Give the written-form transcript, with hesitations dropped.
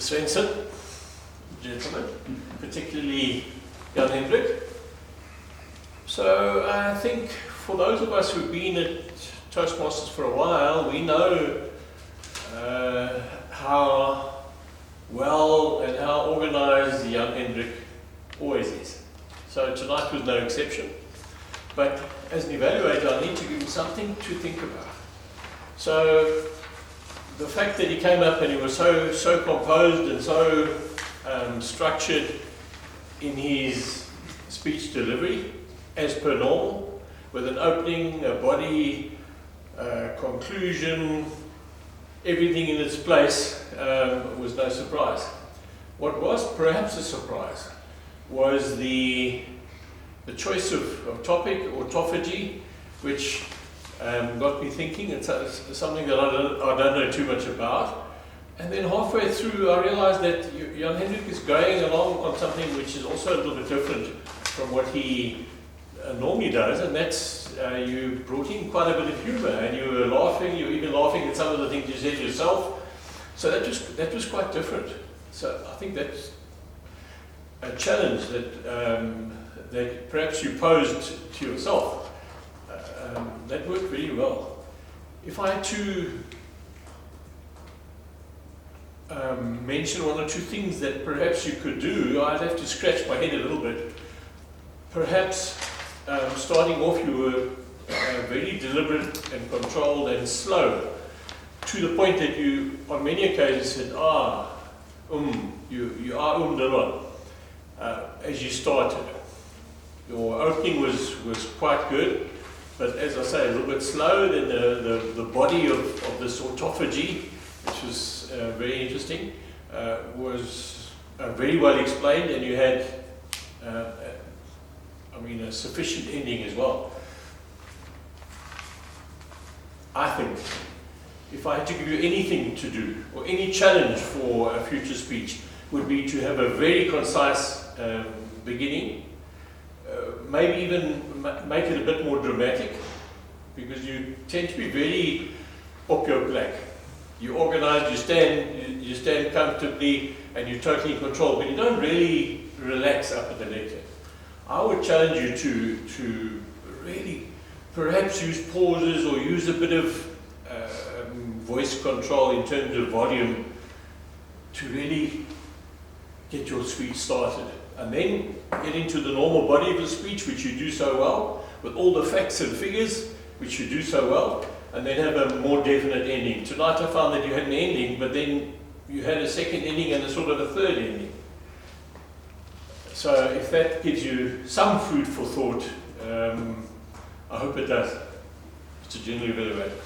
Svensson, gentlemen, particularly Jan Hendrik. So I think for those of us who've been at Toastmasters for a while, we know how well and how organized Jan Hendrik always is. So tonight was no exception. But as an evaluator, I need to give him something to think about. So the fact that he came up and he was so composed and so structured in his speech delivery, as per normal, with an opening, a body, conclusion, everything in its place, was no surprise. What was perhaps a surprise was the choice of topic or tophagy, which got me thinking. It's something that I don't know too much about. And then halfway through, I realized that Jan Hendrik is going along on something which is also a little bit different from what he normally does, and that's you brought in quite a bit of humor, and you were laughing. You were even laughing at some of the things you said yourself. So that was quite different. So I think that's a challenge that perhaps you posed to yourself. That worked really well. If I had to mention one or two things that perhaps you could do, I'd have to scratch my head a little bit. Perhaps starting off, you were very deliberate and controlled and slow, to the point that you, on many occasions, said, you are Dilon, as you started. Your opening was quite good, but as I say, a little bit slow. Then the body of this autophagy, which was very interesting, was very well explained, and you had a sufficient ending as well. I think if I had to give you anything to do, or any challenge for a future speech, would be to have a very concise beginning, maybe even make it a bit more dramatic, because you tend to be very up your black. You organize, you stand comfortably, and you're totally in control, but you don't really relax up at the lectern. I would challenge you to really perhaps use pauses or use a bit of voice control in terms of volume to really get your speech started. And then get into the normal body of the speech, which you do so well, with all the facts and figures, which you do so well, and then have a more definite ending. Tonight I found that you had an ending, but then you had a second ending and a sort of a third ending. So if that gives you some food for thought, I hope it does. It's a general evaluation.